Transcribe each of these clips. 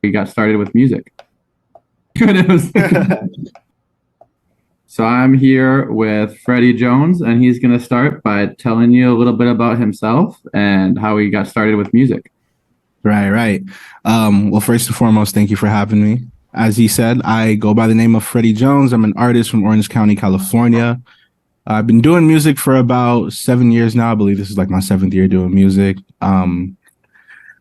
you got started with music. Good. So I'm here with Freddie Jones, and he's going to start by telling you a little bit about himself and how he got started with music. Right. Well, first and foremost, thank you for having me. As he said, I go by the name of Freddie Jones. I'm an artist from Orange County, California. I've been doing music for about 7 years now. I believe this is like my seventh year doing music.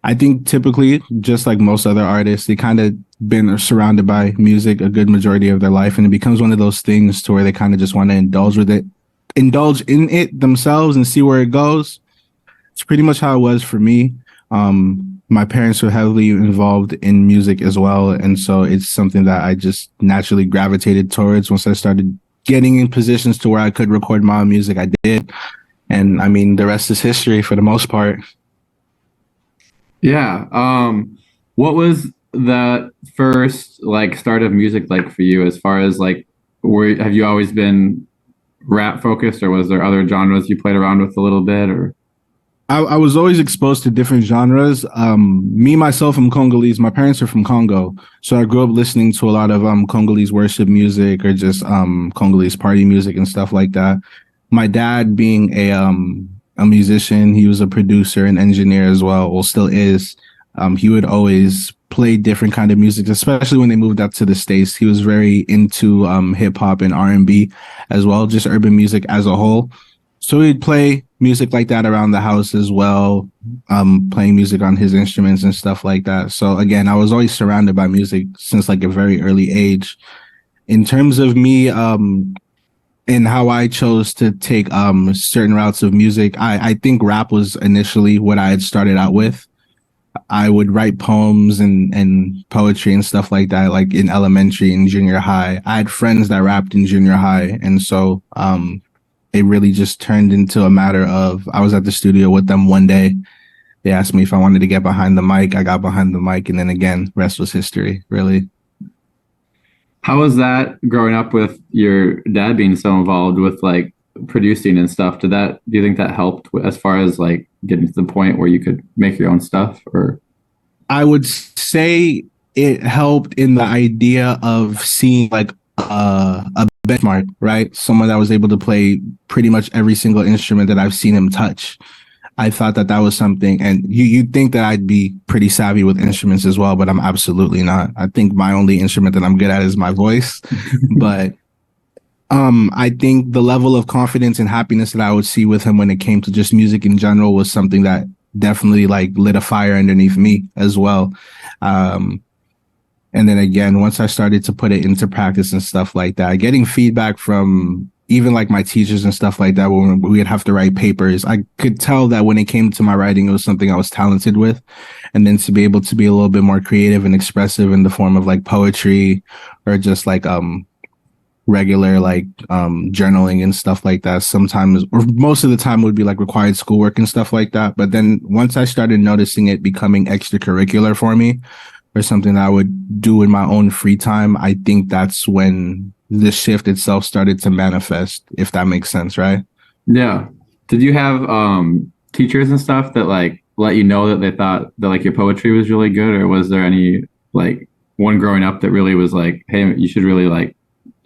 I think typically, just like most other artists, they kind of been surrounded by music a good majority of their life, and it becomes one of those things to where they kind of just want to indulge in it themselves and see where it goes. It's pretty much how it was for me. My parents were heavily involved in music as well, and so it's something that I just naturally gravitated towards. Once I started getting in positions to where I could record my own music, I did. And I mean, the rest is history for the most part. Yeah. What was that first like start of music like for you? As far as like, have you always been rap focused, or was there other genres you played around with a little bit? Or I was always exposed to different genres. Me, myself, I'm Congolese. My parents are from Congo. So I grew up listening to a lot of Congolese worship music or just Congolese party music and stuff like that. My dad being a musician, he was a producer and engineer as well, or still is. He would always play different kind of music, especially when they moved out to the States. He was very into hip hop and R&B as well, just urban music as a whole. So he'd play music like that around the house as well, playing music on his instruments and stuff like that. So again, I was always surrounded by music since like a very early age. In terms of me, and how I chose to take certain routes of music, I think rap was initially what I had started out with. I would write poems and poetry and stuff like that, like in elementary and junior high. I had friends that rapped in junior high, and so it really just turned into a matter of I was at the studio with them one day. They asked me if I wanted to get behind the mic. I got behind the mic, and then again, rest was history, really. how was that growing up with your dad being so involved with like producing and stuff? Do you think that helped as far as like getting to the point where you could make your own stuff? Or I would say it helped in the idea of seeing like a benchmark, right? Someone that was able to play pretty much every single instrument that I've seen him touch. I thought that was something, and you'd think that I'd be pretty savvy with instruments as well, but I'm absolutely not. I think my only instrument that I'm good at is my voice. But I think the level of confidence and happiness that I would see with him when it came to just music in general was something that definitely like lit a fire underneath me as well. And then again, once I started to put it into practice and stuff like that, getting feedback from even like my teachers and stuff like that, when we'd have to write papers, I could tell that when it came to my writing, it was something I was talented with. And then to be able to be a little bit more creative and expressive in the form of like poetry or just like regular like journaling and stuff like that, sometimes or most of the time would be like required schoolwork and stuff like that. But then once I started noticing it becoming extracurricular for me or something that I would do in my own free time, I think that's when the shift itself started to manifest, if that makes sense, right? yeah, did you have teachers and stuff that like let you know that they thought that like your poetry was really good, or was there any like one growing up that really was like, hey, you should really like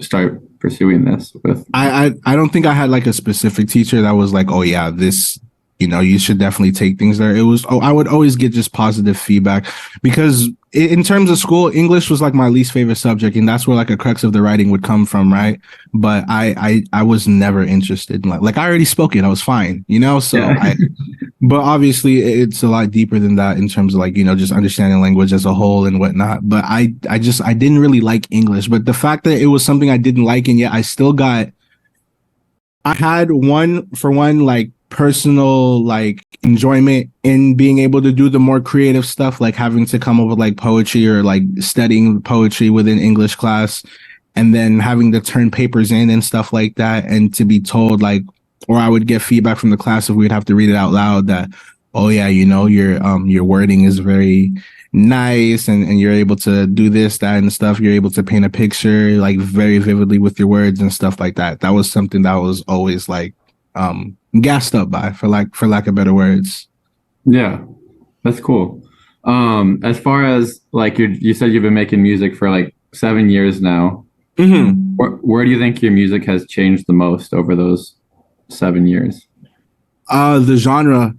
start pursuing this with? I don't think I had like a specific teacher that was like, oh yeah, this, you should definitely take things there. It was, I would always get just positive feedback because in terms of school, English was like my least favorite subject, and that's where like a crux of the writing would come from, right? But I was never interested in like I already spoke it, I was fine, So Yeah. but obviously it's a lot deeper than that in terms of like just understanding language as a whole and whatnot. But I didn't really like English, but the fact that it was something I didn't like and yet I had one like personal like enjoyment in being able to do the more creative stuff, like having to come up with like poetry or like studying poetry within English class and then having to turn papers in and stuff like that, and to be told like, or I would get feedback from the class if we'd have to read it out loud that, oh yeah, your wording is very nice and you're able to do this, that, and stuff. You're able to paint a picture like very vividly with your words and stuff like that. That was something that was always like gassed up by, for lack of better words. Yeah, that's cool. As far as like you said you've been making music for like 7 years now. Hmm. Where do you think your music has changed the most over those 7 years? The genre,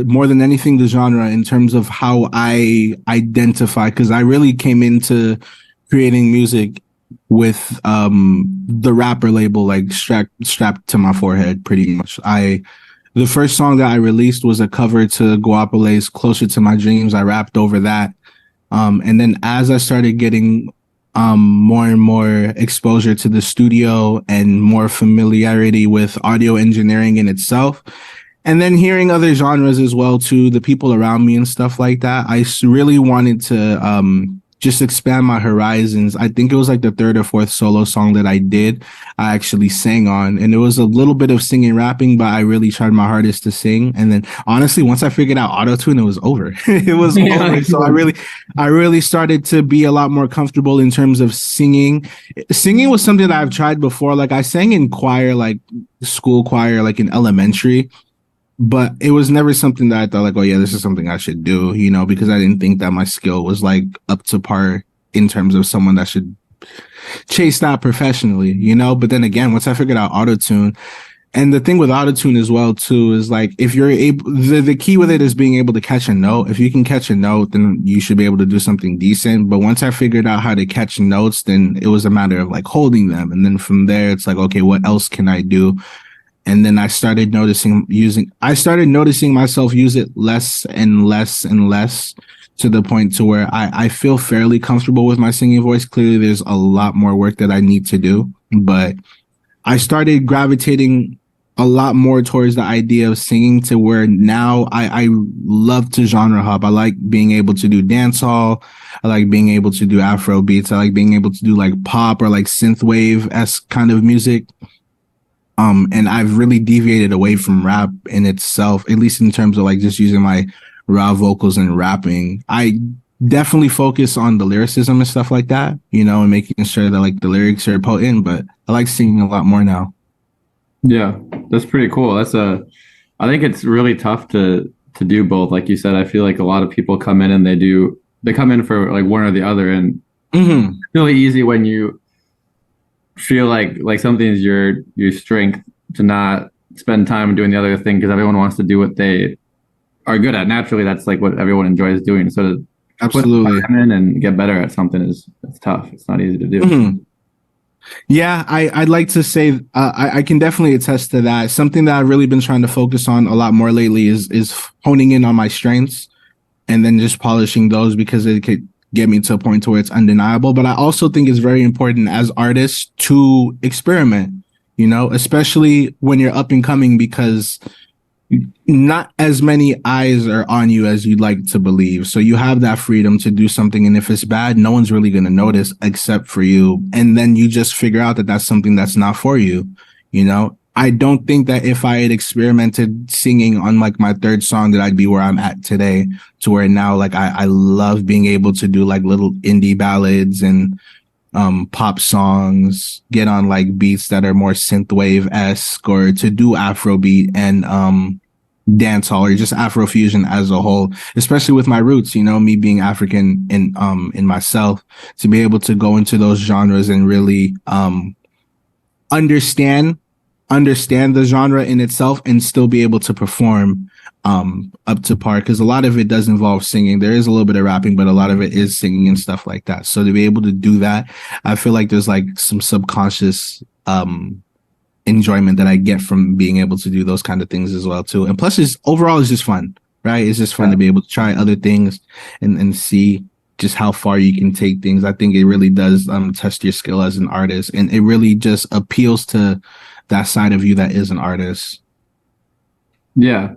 more than anything, the genre in terms of how I identify, because I really came into creating music with the rapper label like strapped to my forehead, pretty much. The first song that I released was a cover to Guapale's "Closer to My Dreams." I rapped over that, and then as I started getting more and more exposure to the studio and more familiarity with audio engineering in itself, and then hearing other genres as well too, the people around me and stuff like that, really wanted to just expand my horizons. I think it was like the third or fourth solo song that I did, I actually sang on, and it was a little bit of singing rapping, but I really tried my hardest to sing. And then honestly, once I figured out autotune, it was over. It was over. So I really started to be a lot more comfortable in terms of singing. Singing was something that I've tried before. Like I sang in choir, like school choir, like in elementary, but it was never something that I thought like, oh yeah, this is something I should do, because I didn't think that my skill was like up to par in terms of someone that should chase that professionally. But then again, once I figured out autotune, and the thing with autotune as well too is like if you're able, the key with it is being able to catch a note. If you can catch a note, then you should be able to do something decent. But once I figured out how to catch notes, then it was a matter of like holding them, and then from there it's like, okay, what else can I do? And then I started noticing myself use it less and less and less, to the point to where I feel fairly comfortable with my singing voice. Clearly there's a lot more work that I need to do, but I started gravitating a lot more towards the idea of singing, to where now I love to genre hop. I like being able to do dance hall. I like being able to do Afro beats. I like being able to do like pop or like synthwave-esque kind of music. And I've really deviated away from rap in itself, at least in terms of like just using my raw vocals and rapping. I definitely focus on the lyricism and stuff like that, and making sure that like the lyrics are potent, but I like singing a lot more now. Yeah, that's pretty cool. I think it's really tough to do both. Like you said, I feel like a lot of people come in and they come in for like one or the other, and Hmm. it's really easy when you feel like something is your strength to not spend time doing the other thing because everyone wants to do what they are good at. Naturally, that's like what everyone enjoys doing. So to put Absolutely. time in and get better at something it's tough. It's not easy to do. Hmm. Yeah, I'd like to say I can definitely attest to that. Something that I've really been trying to focus on a lot more lately is honing in on my strengths and then just polishing those, because it could get me to a point to where it's undeniable. But I also think it's very important as artists to experiment, especially when you're up and coming, because not as many eyes are on you as you'd like to believe. So you have that freedom to do something. And if it's bad, no one's really going to notice except for you. And then you just figure out that that's something that's not for you. I don't think that if I had experimented singing on like my third song that I'd be where I'm at today, to where now like I love being able to do like little indie ballads and pop songs, get on like beats that are more synthwave-esque, or to do Afrobeat and dancehall, or just Afrofusion as a whole, especially with my roots, me being African in myself, to be able to go into those genres and really understand understand the genre in itself and still be able to perform up to par, because a lot of it does involve singing. There is a little bit of rapping, but a lot of it is singing and stuff like that. So to be able to do that, I feel like there's like some subconscious enjoyment that I get from being able to do those kind of things as well too. And plus, it's overall it's just fun, right? It's just fun Yeah. to be able to try other things and see just how far you can take things. I think it really does test your skill as an artist, and it really just appeals to that side of you that is an artist. Yeah.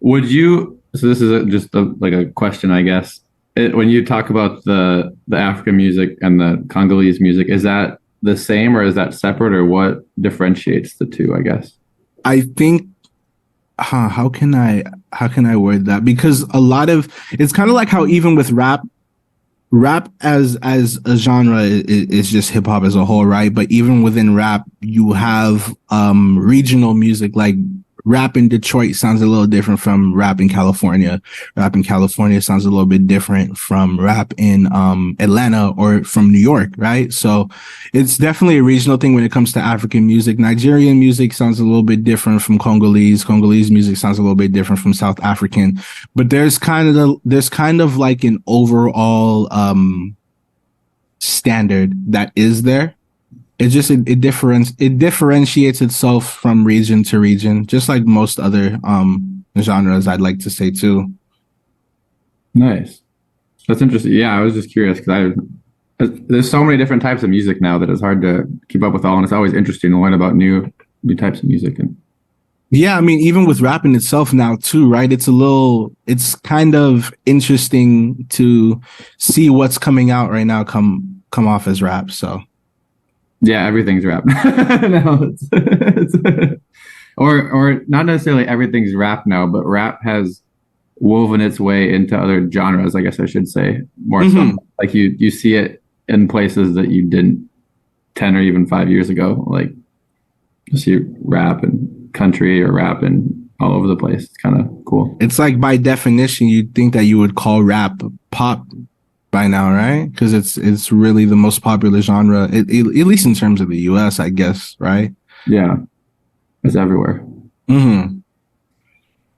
Would you, so this is just like a question, I guess. When you talk about the African music and the Congolese music, is that the same or is that separate, or what differentiates the two, I guess? I think how can I word that? Because a lot of it's kind of like how even with rap as a genre is just hip hop as a whole, right? But even within rap, you have regional music like rap in Detroit sounds a little different from rap in California. Rap in California sounds a little bit different from rap in Atlanta or from New York, right? So it's definitely a regional thing when it comes to African music. Nigerian music sounds a little bit different from Congolese. Congolese music sounds a little bit different from South African. But there's kind of like an overall standard that is there. It differentiates itself from region to region, just like most other genres, I'd like to say too. Nice. That's interesting. Yeah, I was just curious because there's so many different types of music now that it's hard to keep up with all, and it's always interesting to learn about new types of music. And Yeah, I mean, even with rapping itself now too, right? It's kind of interesting to see what's coming out right now come off as rap. So yeah, everything's rap. No, or not necessarily everything's rap now, but rap has woven its way into other genres, I guess I should say, more so. Like you see it in places that you didn't 10 or even 5 years ago. Like you see rap and country or rap and all over the place. It's kind of cool. it's like by definition, you'd think that you would call rap pop by now, right? Because it's really the most popular genre, at least in terms of the US, I guess, right? Yeah, it's everywhere. Mm-hmm.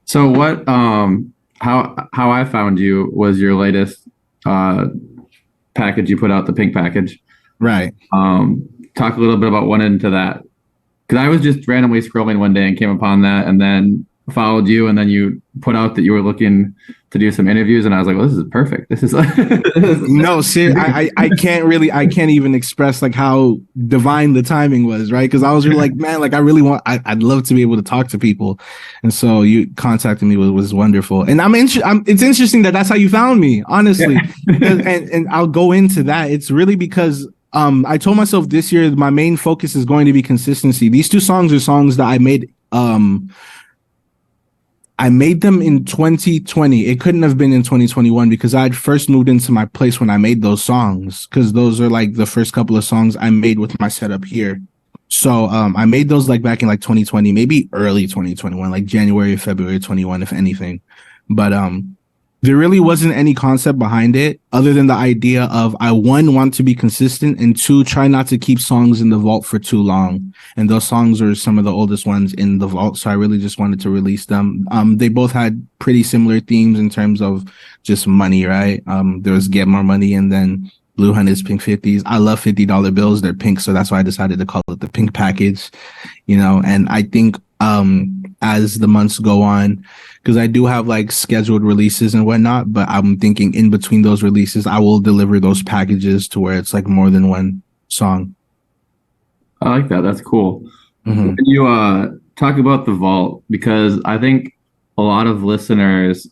So what how I found you was your latest package you put out, the pink package. Right. Talk a little bit about what went into that. Because I was just randomly scrolling one day and came upon that and then followed you, and then you put out that you were looking to do some interviews, and I was like, well, this is perfect. This is No, see, I can't even express like how divine the timing was, right? Because I was really like, man, like I'd love to be able to talk to people, and so you contacted me was wonderful, and it's interesting that that's how you found me, honestly, and I'll go into that. It's really because I told myself this year my main focus is going to be consistency. These two songs are songs that I made them in 2020. It couldn't have been in 2021 because I'd first moved into my place when I made those songs, because those are like the first couple of songs I made with my setup here. So I made those like back in like 2020, maybe early 2021, like January, February 21, if anything. But there really wasn't any concept behind it other than the idea of I want to be consistent, and two, try not to keep songs in the vault for too long. And those songs are some of the oldest ones in the vault, so I really just wanted to release them. They both had pretty similar themes in terms of just money, right? There was Get More Money and then Blue Hunted's Pink 50s. I love $50 bills. They're pink, so that's why I decided to call it the pink package, and I think as the months go on, because I do have like scheduled releases and whatnot, but I'm thinking in between those releases, I will deliver those packages to where it's like more than one song. I like that. That's cool. Mm-hmm. When you talk about the vault, because I think a lot of listeners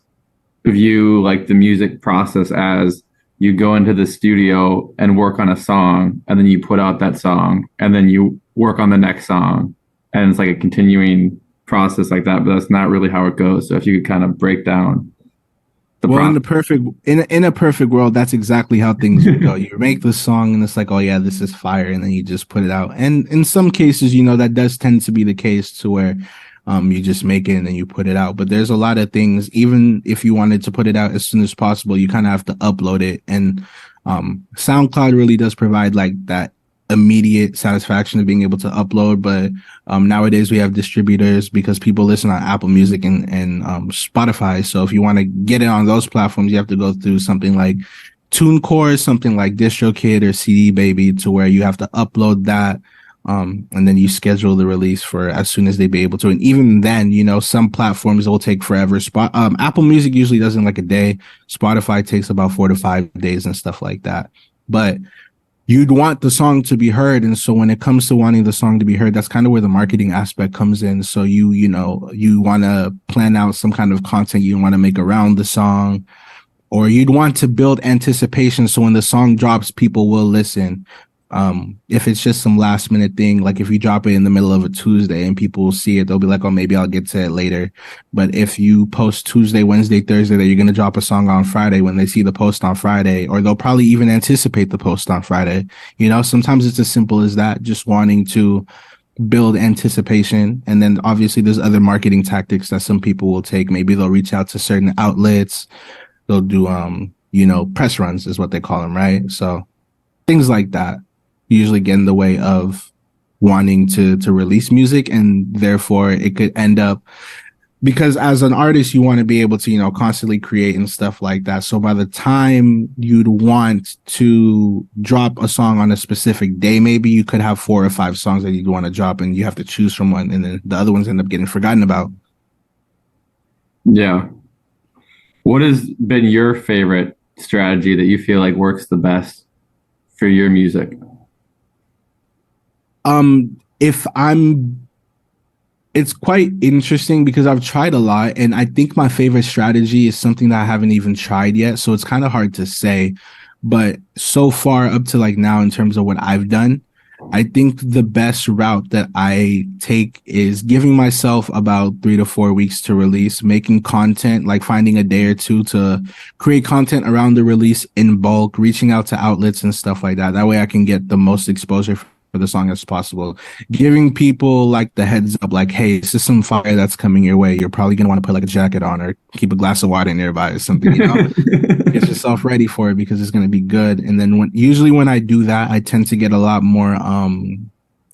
view like the music process as you go into the studio and work on a song, and then you put out that song, and then you work on the next song, and it's like a continuing process like that, but that's not really how it goes. So if you could kind of break down the process. In a perfect world, that's exactly how things would go. You make the song and it's like, oh yeah, this is fire, and then you just put it out. And in some cases, that does tend to be the case to where you just make it and then you put it out. But there's a lot of things, even if you wanted to put it out as soon as possible, you kind of have to upload it. And SoundCloud really does provide like that immediate satisfaction of being able to upload, but nowadays we have distributors because people listen on Apple Music and Spotify. So if you want to get it on those platforms, you have to go through something like TuneCore, something like DistroKid or CD Baby, to where you have to upload that, and then you schedule the release for as soon as they be able to. And even then, some platforms will take forever. Apple Music usually does in like a day. Spotify takes about 4 to 5 days and stuff like that. But you'd want the song to be heard, and so when it comes to wanting the song to be heard, that's kind of where the marketing aspect comes in. So you want to plan out some kind of content you want to make around the song, or you'd want to build anticipation so when the song drops, people will listen. If it's just some last minute thing, like if you drop it in the middle of a Tuesday and people will see it, they'll be like, oh, maybe I'll get to it later. But if you post Tuesday, Wednesday, Thursday that you're going to drop a song on Friday, when they see the post on Friday, or they'll probably even anticipate the post on Friday, sometimes it's as simple as that, just wanting to build anticipation. And then obviously there's other marketing tactics that some people will take. Maybe they'll reach out to certain outlets. They'll do press runs is what they call them, right? So things like that usually get in the way of wanting to release music, and therefore it could end up, because as an artist you want to be able to constantly create and stuff like that. So by the time you'd want to drop a song on a specific day, maybe you could have 4 or 5 songs that you'd want to drop, and you have to choose from one, and then the other ones end up getting forgotten about. Yeah. What has been your favorite strategy that you feel like works the best for your music? If I'm It's quite interesting because I've tried a lot, and I think my favorite strategy is something that I haven't even tried yet. So it's kind of hard to say. But so far up to like now, in terms of what I've done, I think the best route that I take is giving myself about 3 to 4 weeks to release, making content, like finding a day or two to create content around the release in bulk, reaching out to outlets and stuff like that. That way I can get the most exposure for the song as possible, giving people like the heads up, like, hey, this is some fire that's coming your way. You're probably gonna want to put like a jacket on or keep a glass of water nearby or something, get yourself ready for it because it's gonna be good. And then when I do that, I tend to get a lot more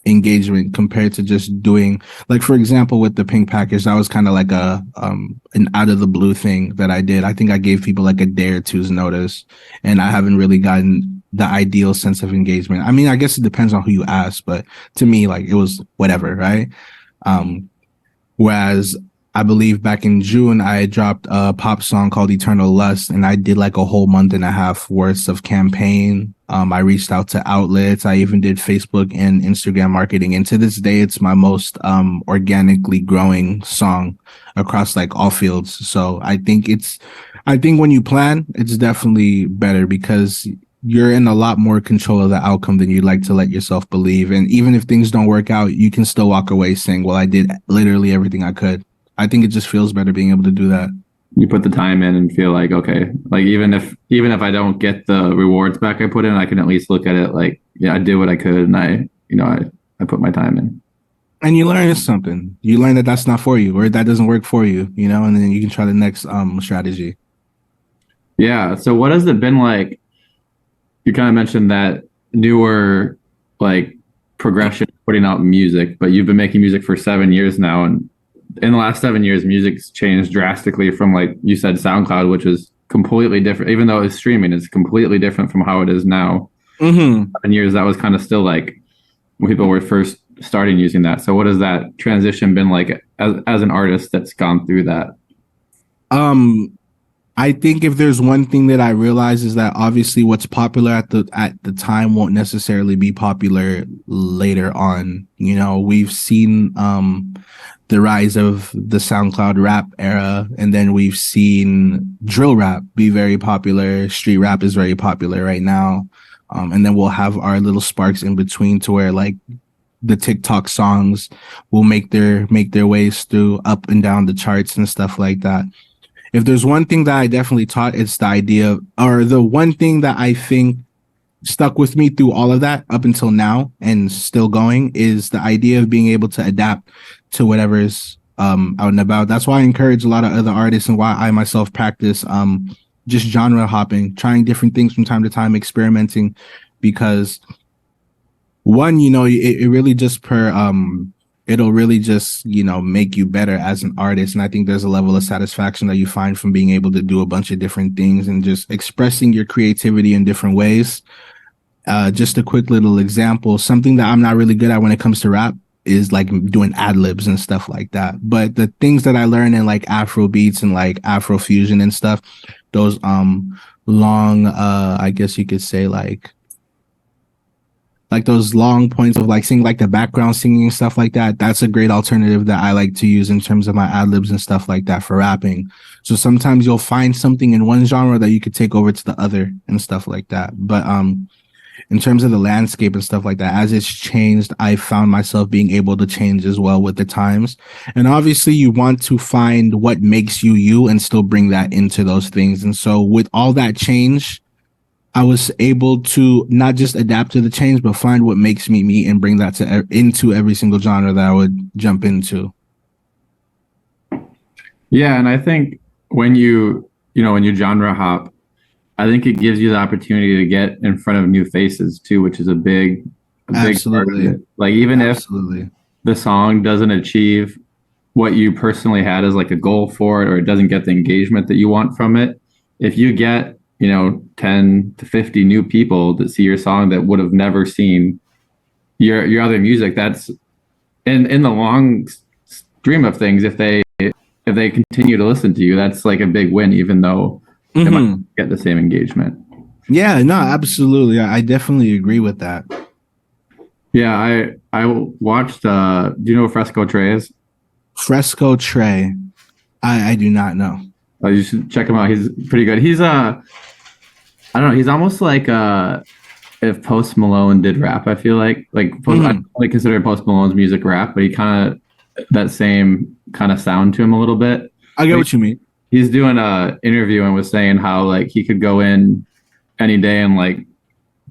engagement compared to just doing, like, for example, with the pink package, that was kind of like a an out of the blue thing that I did. I think I gave people like a day or two's notice, and I haven't really gotten the ideal sense of engagement. I mean, I guess it depends on who you ask, but to me, like, it was whatever, right? Whereas I believe back in June, I dropped a pop song called Eternal Lust, and I did like a whole month and a half worth of campaign. I reached out to outlets. I even did Facebook and Instagram marketing. And to this day, it's my most organically growing song across like all fields. So I think when you plan, it's definitely better because you're in a lot more control of the outcome than you'd like to let yourself believe. And even if things don't work out, you can still walk away saying, well, I did literally everything I could. I think it just feels better being able to do that. You put the time in and feel like, okay, like even if I don't get the rewards back I put in, I can at least look at it like, yeah, I did what I could, and I put my time in. And you learn something. You learn that that's not for you, or that doesn't work for you, and then you can try the next strategy. Yeah. So what has it been like? You kind of mentioned that newer like progression putting out music, but you've been making music for 7 years now, and in the last 7 years, music's changed drastically from, like you said, SoundCloud, which is completely different. Even though it's streaming, it's completely different from how it is now. 7 years, that was kind of still like when people were first starting using that. So what has that transition been like as an artist that's gone through that? I think if there's one thing that I realize is that obviously what's popular at the time won't necessarily be popular later on. We've seen the rise of the SoundCloud rap era, and then we've seen drill rap be very popular. Street rap is very popular right now. And then we'll have our little sparks in between to where like the TikTok songs will make their ways through up and down the charts and stuff like that. If there's one thing that I definitely taught, it's the idea of, or the one thing that I think stuck with me through all of that up until now and still going, is the idea of being able to adapt to whatever's out and about. That's why I encourage a lot of other artists, and why I myself practice just genre hopping, trying different things from time to time, experimenting, because one, it really just it'll really just, make you better as an artist. And I think there's a level of satisfaction that you find from being able to do a bunch of different things and just expressing your creativity in different ways. Just a quick little example, something that I'm not really good at when it comes to rap is like doing ad libs and stuff like that. But the things that I learned in like Afro beats and like Afro fusion and stuff, those long, I guess you could say like those long points of like singing, like the background singing and stuff like that. That's a great alternative that I like to use in terms of my ad libs and stuff like that for rapping. So sometimes you'll find something in one genre that you could take over to the other and stuff like that. But in terms of the landscape and stuff like that, as it's changed, I found myself being able to change as well with the times. And obviously you want to find what makes you you and still bring that into those things. And so with all that change, I was able to not just adapt to the change, but find what makes me and bring that to into every single genre that I would jump into. Yeah, and I think when you genre hop, I think it gives you the opportunity to get in front of new faces too, which is a big part of Absolutely. it. Like even if Absolutely. the song doesn't achieve what you personally had as like a goal for it, or it doesn't get the engagement that you want from it, if you get, 10 to 50 new people that see your song that would have never seen your other music, that's in the long stream of things, if they continue to listen to you, that's like a big win, even though it might Hmm. get the same engagement. Yeah, no, absolutely. I definitely agree with that. Yeah, I watched do you know what Fresco Trey is? Fresco Trey. I do not know. You should check him out. He's pretty good. He's I don't know, he's almost like if Post Malone did rap, I feel I don't Hmm. really consider Post Malone's music rap, but he kind of that same kind of sound to him a little bit. I get But what you mean. he's doing a interview and was saying how like he could go in any day and like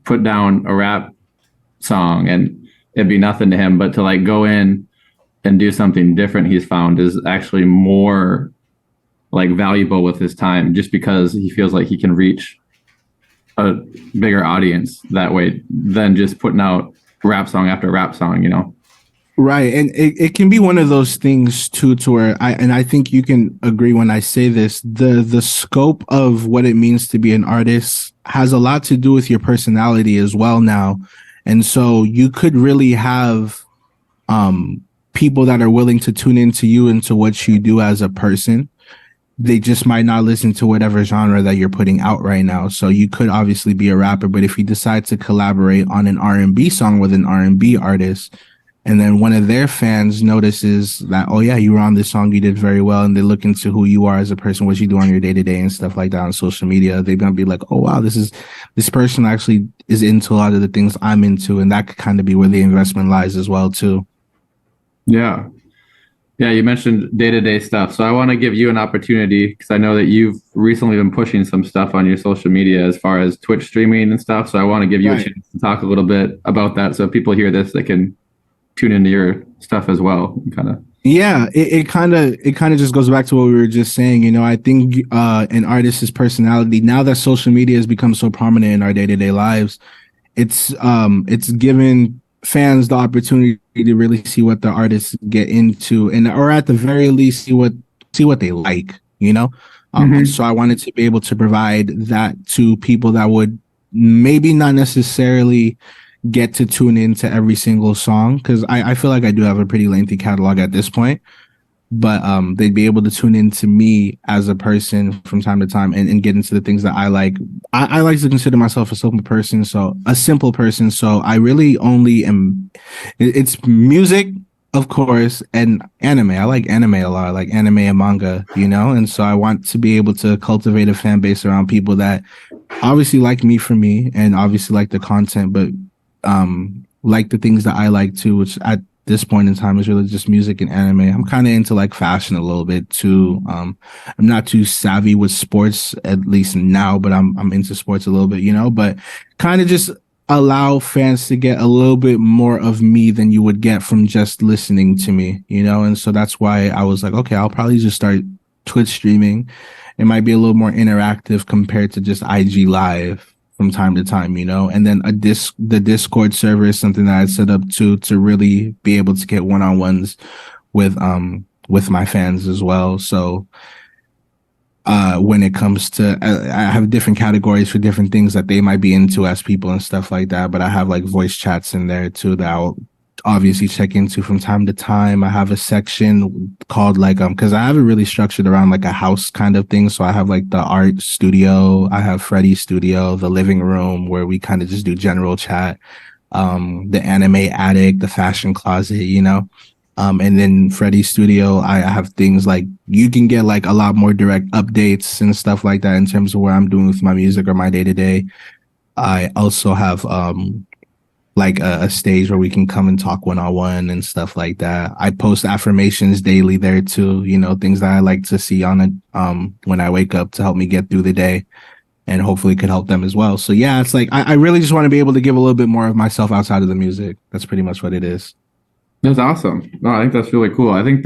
put down a rap song and it'd be nothing to him, but to like go in and do something different, he's found is actually more like valuable with his time, just because he feels like he can reach a bigger audience that way than just putting out rap song after rap song. Right. And it can be one of those things too, to where I think you can agree when I say this, the scope of what it means to be an artist has a lot to do with your personality as well now. And so you could really have um people that are willing to tune into you and to what you do as a person. They just might not listen to whatever genre that you're putting out right now. So you could obviously be a rapper, but if you decide to collaborate on an R&B song with an R&B artist, and then one of their fans notices that, oh yeah, you were on this song, you did very well, and they look into who you are as a person, what you do on your day to day and stuff like that on social media, they're gonna be like, oh wow, this person actually is into a lot of the things I'm into, and that could kind of be where the investment lies as well too. Yeah. Yeah, you mentioned day-to-day stuff. So I want to give you an opportunity because I know that you've recently been pushing some stuff on your social media as far as Twitch streaming and stuff. So I want to give you a Right. chance to talk a little bit about that so people hear this, they can tune into your stuff as well. Kind of. Yeah, it kind of just goes back to what we were just saying. I think an artist's personality, now that social media has become so prominent in our day to day lives, it's given fans the opportunity to really see what the artists get into, and or at the very least see what they like. And Hmm. so I wanted to be able to provide that to people that would maybe not necessarily get to tune into every single song, because I feel like I do have a pretty lengthy catalog at this point, but they'd be able to tune into me as a person from time to time, and get into the things that I like. I like to consider myself a simple person. So I really only am. It's music, of course, and anime. I like anime a lot, like anime and manga, and so I want to be able to cultivate a fan base around people that obviously like me for me, and obviously like the content, but like the things that I like too, which at this point in time is really just music and anime. I'm kind of into like fashion a little bit too. I'm not too savvy with sports, at least now, but I'm into sports a little bit, but kind of just allow fans to get a little bit more of me than you would get from just listening to me, and so that's why I was like, okay, I'll probably just start Twitch streaming. It might be a little more interactive compared to just IG live from time to time, and then the Discord server is something that I set up to really be able to get one-on-ones with my fans as well. So when it comes to, I have different categories for different things that they might be into as people and stuff like that, but I have like voice chats in there too that I'll obviously check into from time to time. I have a section called like because I have it really structured around like a house kind of thing. So I have like the art studio, I have Freddy studio, the living room where we kind of just do general chat, the anime attic, the fashion closet, and then Freddy Studio, I have things like you can get like a lot more direct updates and stuff like that in terms of what I'm doing with my music or my day to day. I also have like a stage where we can come and talk one on one and stuff like that. I post affirmations daily there too, things that I like to see on it when I wake up to help me get through the day. and hopefully it could help them as well. So yeah, it's like I really just want to be able to give a little bit more of myself outside of the music. That's pretty much what it is. That's awesome. No, I think that's really cool. I think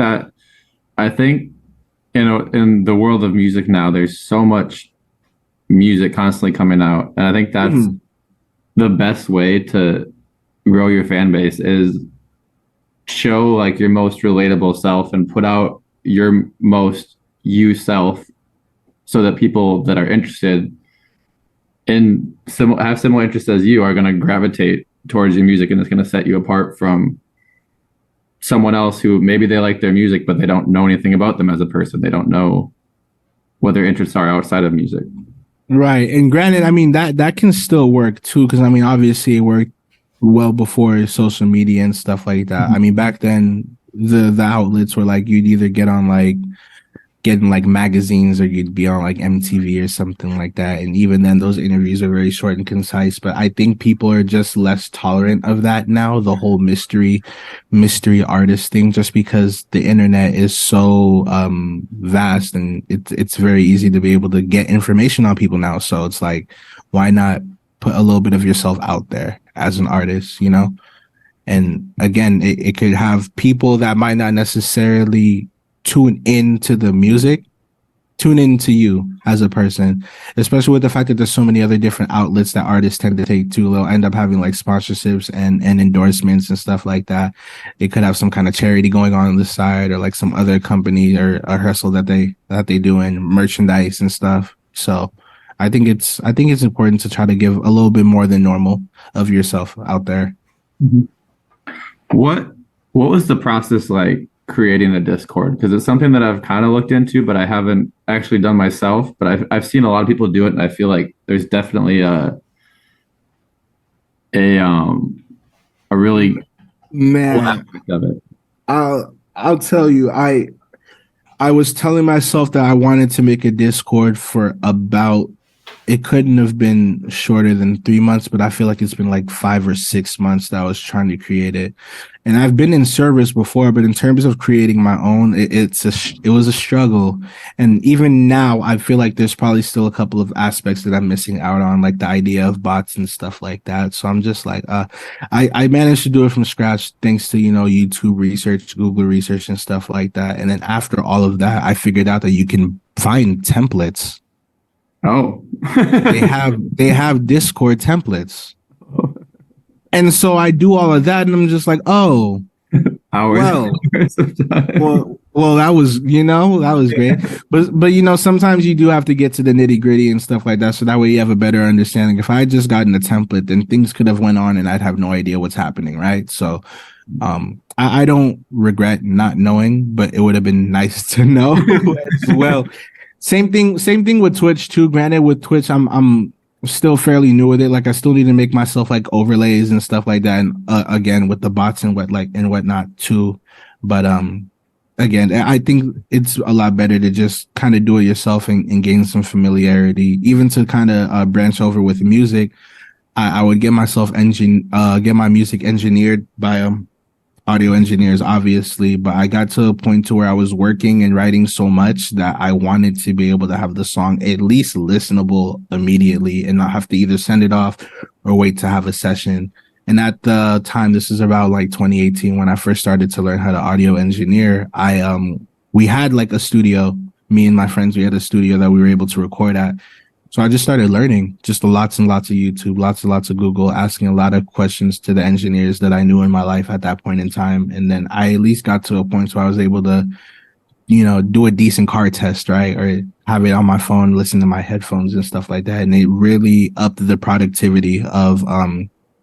in the world of music now, there's so much music constantly coming out, and I think that's Mhm. the best way to grow your fan base is show like your most relatable self and put out your most you self so that people that are interested in have similar interests as you are going to gravitate towards your music, and it's going to set you apart from someone else who maybe they like their music but they don't know anything about them as a person. They don't know what their interests are outside of music. Right. And granted, I mean that can still work too, because I mean obviously it worked well before social media and stuff like that. I mean back then the outlets were like you'd either get on like getting like magazines or you'd be on like MTV or something like that. And even then, those interviews are very short and concise. But I think people are just less tolerant of that now, the whole mystery artist thing, just because the internet is so vast and it's very easy to be able to get information on people now. So it's like, why not put a little bit of yourself out there as an artist, you know? And again, it could have people that might not necessarily tune into the music, tune into you as a person, especially with the fact that there's so many other different outlets that artists tend to take to. They'll end up having like sponsorships and endorsements and stuff like that. It could have some kind of charity going on the side or like some other company or a hustle that they do in merchandise and stuff. So I think it's important to try to give a little bit more than normal of yourself out there. Mhm. What what was the process like creating a Discord? Because it's something that I've kind of looked into, but I haven't actually done myself. But I've seen a lot of people do it, and I feel like there's definitely a um a really cool Man, aspect of it. I'll tell you, I was telling myself that I wanted to make a Discord for about it couldn't have been shorter than 3 months, but I feel like it's been like 5 or 6 months that I was trying to create it. And I've been in service before, but in terms of creating my own, it was a struggle. And even now, I feel like there's probably still a couple of aspects that I'm missing out on, like the idea of bots and stuff like that. So I'm just like, I managed to do it from scratch thanks to YouTube research, Google research, and stuff like that. And then after all of that, I figured out that you can find templates. Oh. They have Discord templates. And so I do all of that and I'm just like, oh, Hours and well, hours of time. that was, that was great. But sometimes you do have to get to the nitty-gritty and stuff like that. So that way you have a better understanding. If I had just gotten a template, then things could have went on and I'd have no idea what's happening, right? So I don't regret not knowing, but it would have been nice to know as well. Same thing with Twitch too. Granted, with Twitch, I'm still fairly new with it. Like I still need to make myself like overlays and stuff like that. And again, with the bots and whatnot too. But again, I think it's a lot better to just kind of do it yourself and gain some familiarity. Even to kind of branch over with music, I would get my music engineered by audio engineers, obviously, but I got to a point to where I was working and writing so much that I wanted to be able to have the song at least listenable immediately and not have to either send it off or wait to have a session. And at the time, this is about like 2018 when I first started to learn how to audio engineer. We had like a studio. Me and my friends, we had a studio that we were able to record at. So I just started learning just lots and lots of YouTube, lots and lots of Google, asking a lot of questions to the engineers that I knew in my life at that point in time. And then I at least got to a point where I was able to, do a decent car test, right? Or have it on my phone, listen to my headphones and stuff like that. And it really upped the productivity of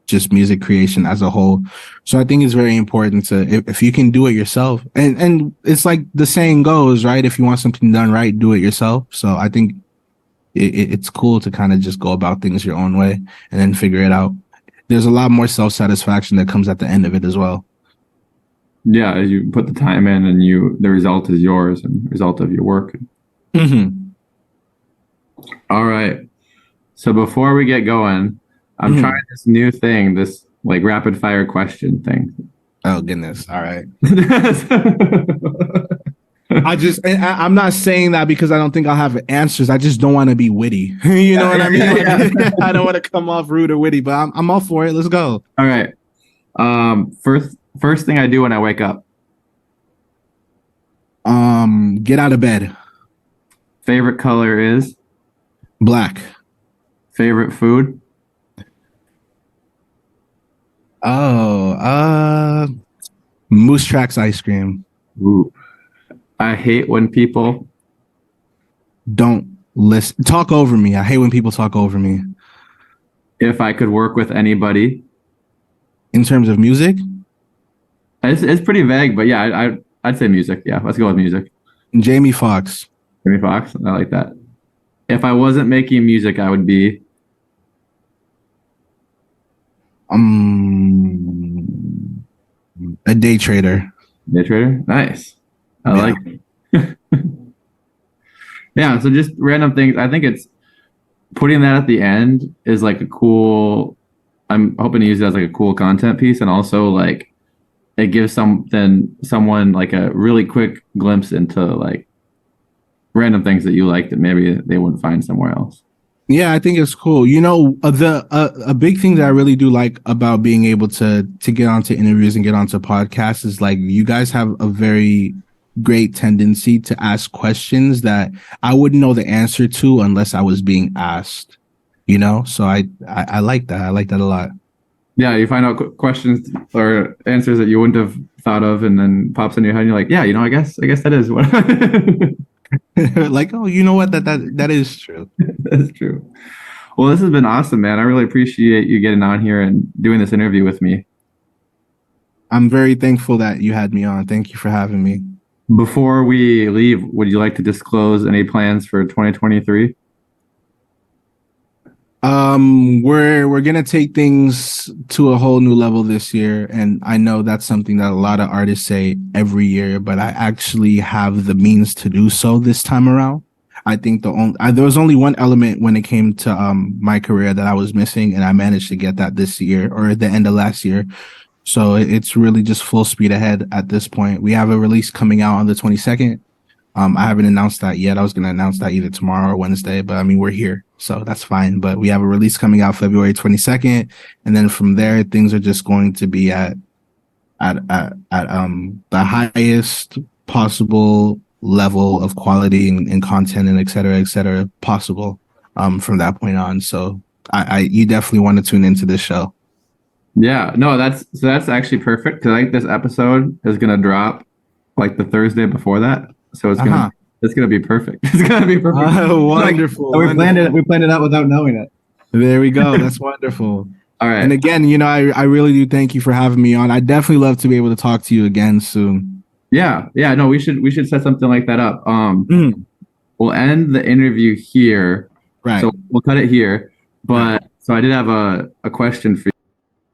just music creation as a whole. So I think it's very important to if you can do it yourself. And it's like the saying goes, right? If you want something done right, do it yourself. So I think it's cool to kind of just go about things your own way and then figure it out. There's a lot more self-satisfaction that comes at the end of it as well. Yeah, you put the time in and the result is yours and the result of your work. Mm-hmm. All right. So before we get going, I'm Mm-hmm. trying this new thing, this like rapid fire question thing. Oh goodness. All right. I'm not saying that because I don't think I'll have answers. I just don't want to be witty. You know what I mean? I don't want to come off rude or witty, but I'm all for it. Let's go. All right. First thing I do when I wake up. Get out of bed. Favorite color is? Black. Favorite food? Moose Tracks ice cream. Ooh. I hate when people Don't listen. Talk over me. I hate when people talk over me. If I could work with anybody. In terms of music? It's pretty vague, but yeah, I'd say music. Yeah, let's go with music. Jamie Foxx. Jamie Foxx, I like that. If I wasn't making music, I would be A day trader. day trader. Nice. I like it. Yeah, so just random things. I think it's putting that at the end is like a cool. I'm hoping to use it as like a cool content piece, and also like it gives someone like a really quick glimpse into like random things that you like that maybe they wouldn't find somewhere else. Yeah, I think it's cool. You know, a big thing that I really do like about being able to get onto interviews and get onto podcasts is like you guys have a very great tendency to ask questions that I wouldn't know the answer to unless I was being asked. You know, so I like that. I like that a lot. Yeah, you find out questions or answers that you wouldn't have thought of, and then pops in your head, and you're like, yeah, I guess that is what. Like, oh, you know what? That is true. That's true. Well, this has been awesome, man. I really appreciate you getting on here and doing this interview with me. I'm very thankful that you had me on. Thank you for having me. Before we leave, would you like to disclose any plans for 2023? We're gonna take things to a whole new level this year, and I know that's something that a lot of artists say every year, but I actually have the means to do so this time around. I think there was only one element when it came to my career that I was missing, and I managed to get that this year or at the end of last year. So it's really just full speed ahead at this point. We have a release coming out on the 22nd. I haven't announced that yet. I was going to announce that either tomorrow or Wednesday, but I mean, we're here, so that's fine. But we have a release coming out February 22nd. And then from there, things are just going to be at the highest possible level of quality and content and et cetera, possible, from that point on. So you definitely want to tune into this show. Yeah, no, that's actually perfect because I think this episode is going to drop like the Thursday before that. So it's gonna be perfect. It's gonna be perfect. Wonderful. Like, we planned it out without knowing it. There we go. That's wonderful. All right. And again, I really do thank you for having me on. I definitely love to be able to talk to you again soon. Yeah. No, we should set something like that up. We'll end the interview here. Right. So we'll cut it here. But so I did have a question for you.